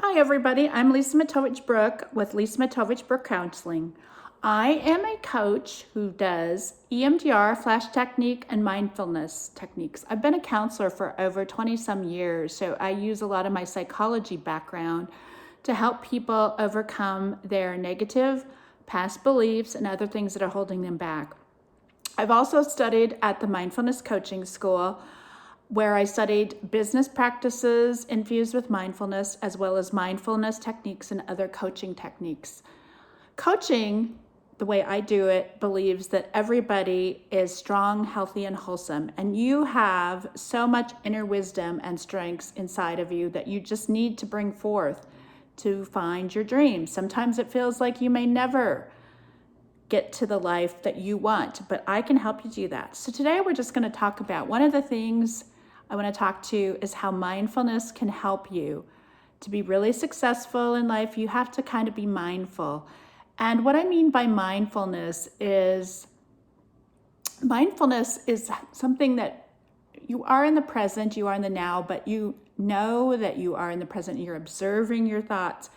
Hi, everybody. I'm Lisa Matovich-Brook with Lisa Matovich-Brook Counseling. I am a coach who does EMDR, flash technique, and mindfulness techniques. I've been a counselor for over 20 some years, so I use a lot of my psychology background to help people overcome their negative past beliefs and other things that are holding them back. I've also studied at the Mindfulness Coaching School, where I studied business practices infused with mindfulness, as well as mindfulness techniques and other coaching techniques. Coaching, the way I do it, believes that everybody is strong, healthy, and wholesome, and you have so much inner wisdom and strengths inside of you that you just need to bring forth to find your dreams. Sometimes it feels like you may never get to the life that you want, but I can help you do that. So today we're just going to talk about one of the things I want to talk to is how mindfulness can help you to be really successful in life. You have to kind of be mindful. And what I mean by mindfulness is something that you are in the present, you are in the now, but you know that you are in the present. You're observing your thoughts,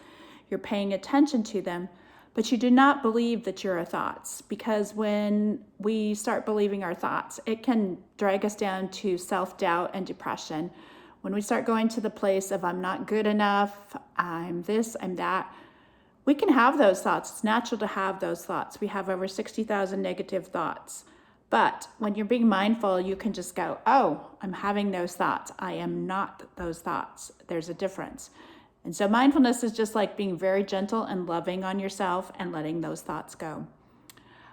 you're paying attention to them, but you do not believe that you're our thoughts, because when we start believing our thoughts, it can drag us down to self-doubt and depression. When we start going to the place of I'm not good enough, I'm this, I'm that, we can have those thoughts. It's natural to have those thoughts. We have over 60,000 negative thoughts. But when you're being mindful, you can just go, oh, I'm having those thoughts. I am not those thoughts. There's a difference. And so mindfulness is just like being very gentle and loving on yourself and letting those thoughts go.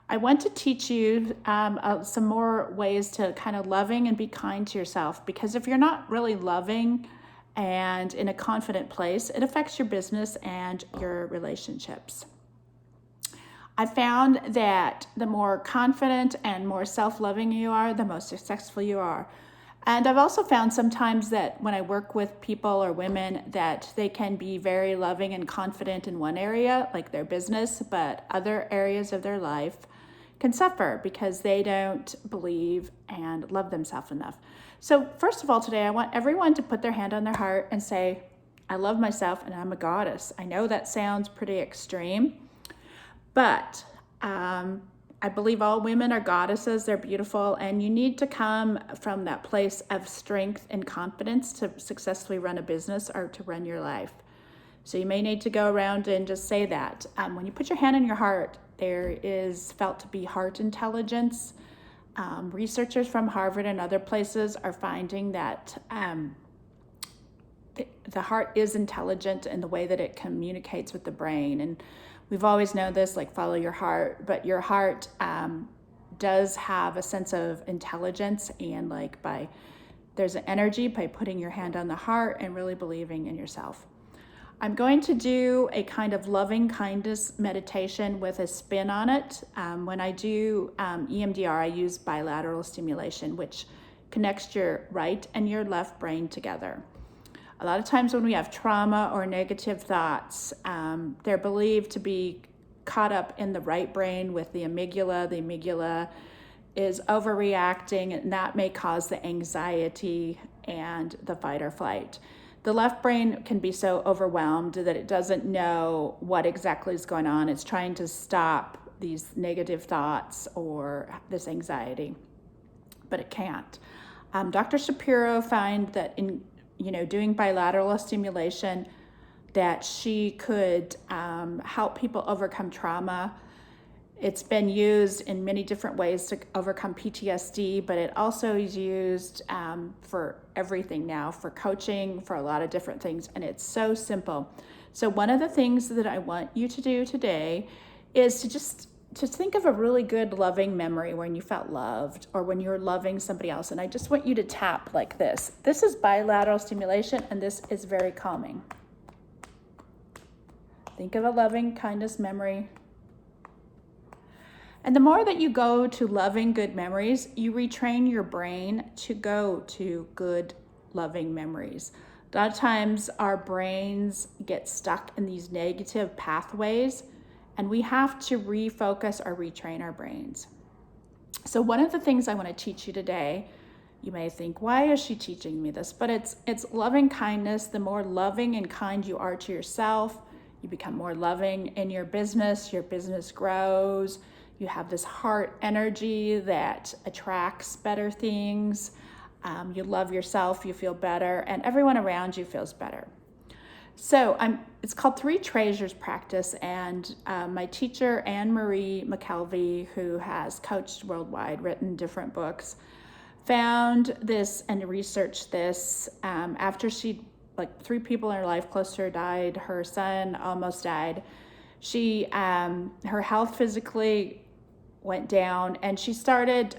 I want to teach you some more ways to kind of loving and be kind to yourself, because if you're not really loving and in a confident place, it affects your business and your relationships. I found that the more confident and more self-loving you are, the most successful you are. And I've also found sometimes that when I work with people or women, that they can be very loving and confident in one area, like their business, but other areas of their life can suffer because they don't believe and love themselves enough. So first of all, today I want everyone to put their hand on their heart and say, I love myself and I'm a goddess. I know that sounds pretty extreme, but I believe all women are goddesses. They're beautiful, and you need to come from that place of strength and confidence to successfully run a business or to run your life. So you may need to go around and just say that. When you put your hand on your heart, there is felt to be heart intelligence. Researchers from Harvard and other places are finding that the heart is intelligent in the way that it communicates with the brain. And we've always known this, like follow your heart, but your heart does have a sense of intelligence, and there's an energy by putting your hand on the heart and really believing in yourself. I'm going to do a kind of loving kindness meditation with a spin on it. When I do EMDR, I use bilateral stimulation, which connects your right and your left brain together. A lot of times when we have trauma or negative thoughts, they're believed to be caught up in the right brain with the amygdala. The amygdala is overreacting, and that may cause the anxiety and the fight or flight. The left brain can be so overwhelmed that it doesn't know what exactly is going on. It's trying to stop these negative thoughts or this anxiety, but it can't. Dr. Shapiro found that in doing bilateral stimulation, that she could help people overcome trauma. It's been used in many different ways to overcome PTSD, but it also is used for everything now, for coaching, for a lot of different things, and it's so simple. So one of the things that I want you to do today is to think of a really good loving memory when you felt loved or when you're loving somebody else. And I just want you to tap like this. This is bilateral stimulation, and this is very calming. Think of a loving kindness memory. And the more that you go to loving good memories, you retrain your brain to go to good loving memories. A lot of times our brains get stuck in these negative pathways, and we have to refocus or retrain our brains. So one of the things I want to teach you today, You may think, why is she teaching me this? But it's loving kindness. The more loving and kind you are to yourself, you become more loving in your business grows. You have this heart energy that attracts better things. You love yourself, you feel better, and everyone around you feels better. So it's called Three Treasures Practice, and my teacher, Anne-Marie McKelvey, who has coached worldwide, written different books, found this and researched this after she, like 3 people in her life close to her died. Her son almost died. She, her health physically went down, and she started,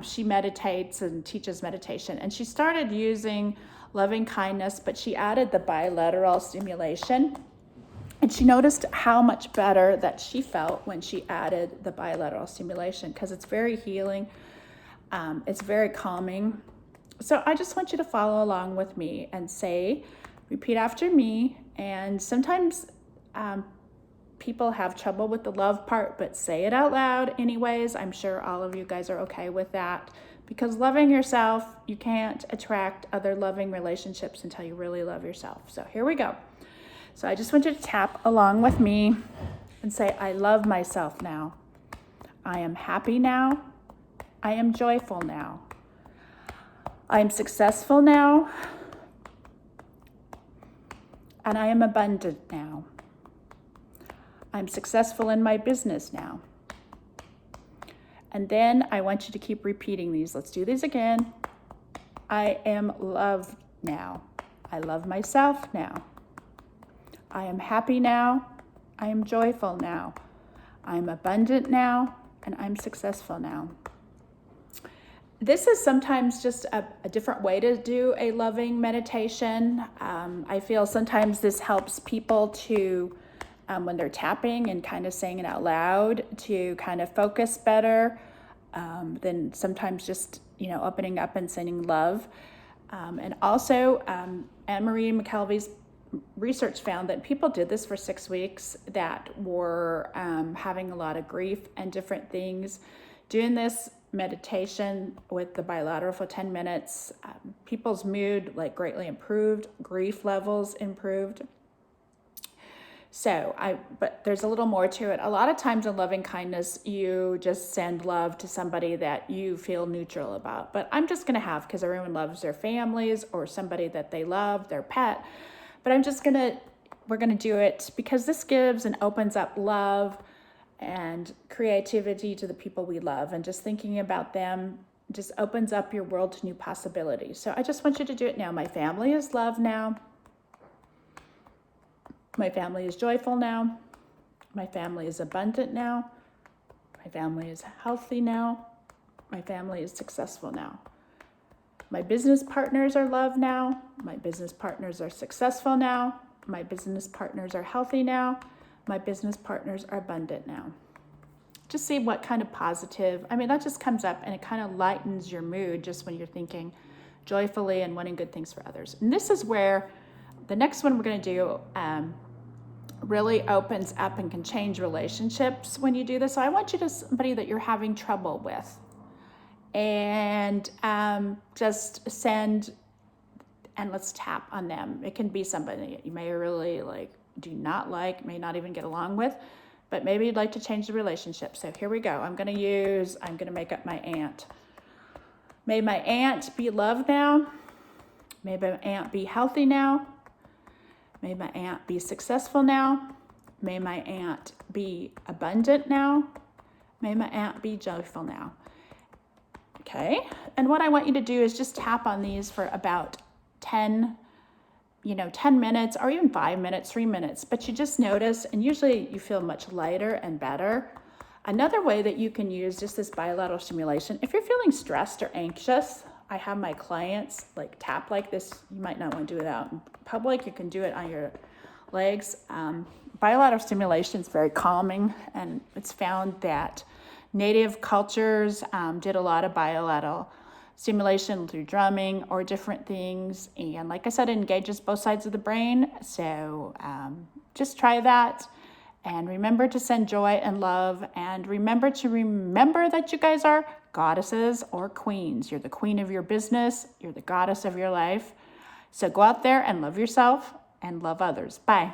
she meditates and teaches meditation, and she started using loving kindness, but she added the bilateral stimulation. And she noticed how much better that she felt when she added the bilateral stimulation, because it's very healing. It's very calming. So I just want you to follow along with me and repeat after me. And sometimes people have trouble with the love part, but say it out loud anyways. I'm sure all of you guys are okay with that, because loving yourself, you can't attract other loving relationships until you really love yourself. So here we go. So I just want you to tap along with me and say, I love myself now. I am happy now. I am joyful now. I am successful now. And I am abundant now. I'm successful in my business now. And then I want you to keep repeating these. Let's do these again. I am loved now. I love myself now. I am happy now. I am joyful now. I am abundant now. And I'm successful now. This is sometimes just a different way to do a loving meditation. I feel sometimes this helps people to, when they're tapping and kind of saying it out loud, to kind of focus better than sometimes just, opening up and sending love. And also, Anne-Marie McKelvey's research found that people did this for 6 weeks that were having a lot of grief and different things. Doing this meditation with the bilateral for 10 minutes, people's mood greatly improved, grief levels improved. But there's a little more to it. A lot of times in loving kindness, you just send love to somebody that you feel neutral about. But I'm just going to because everyone loves their families or somebody that they love, their pet. But we're going to do it because this gives and opens up love and creativity to the people we love. And just thinking about them just opens up your world to new possibilities. So I just want you to do it now. My family is loved now. My family is joyful now. My family is abundant now. My family is healthy now. My family is successful now. My business partners are loved now. My business partners are successful now. My business partners are healthy now. My business partners are abundant now. Just see what kind of positive, that just comes up and it kind of lightens your mood just when you're thinking joyfully and wanting good things for others. And this is where the next one we're going to do really opens up and can change relationships when you do this. So I want you to somebody that you're having trouble with, and just send, and let's tap on them. It can be somebody that you may really do not like, may not even get along with, but maybe you'd like to change the relationship. So here we go. I'm going to make up my aunt. May my aunt be loved now. May my aunt be healthy now. May my aunt be successful now. May my aunt be abundant now. May my aunt be joyful now. Okay, and what I want you to do is just tap on these for about 10 minutes or even 5 minutes, 3 minutes, but you just notice, and usually you feel much lighter and better. Another way that you can use just this bilateral stimulation, if you're feeling stressed or anxious, I have my clients tap like this. You might not want to do it out in public. You can do it on your legs. Bilateral stimulation is very calming, and it's found that native cultures did a lot of bilateral stimulation through drumming or different things. And like I said, it engages both sides of the brain. So just try that. And remember to send joy and love. And remember that you guys are goddesses or queens. You're the queen of your business. You're the goddess of your life. So go out there and love yourself and love others. Bye.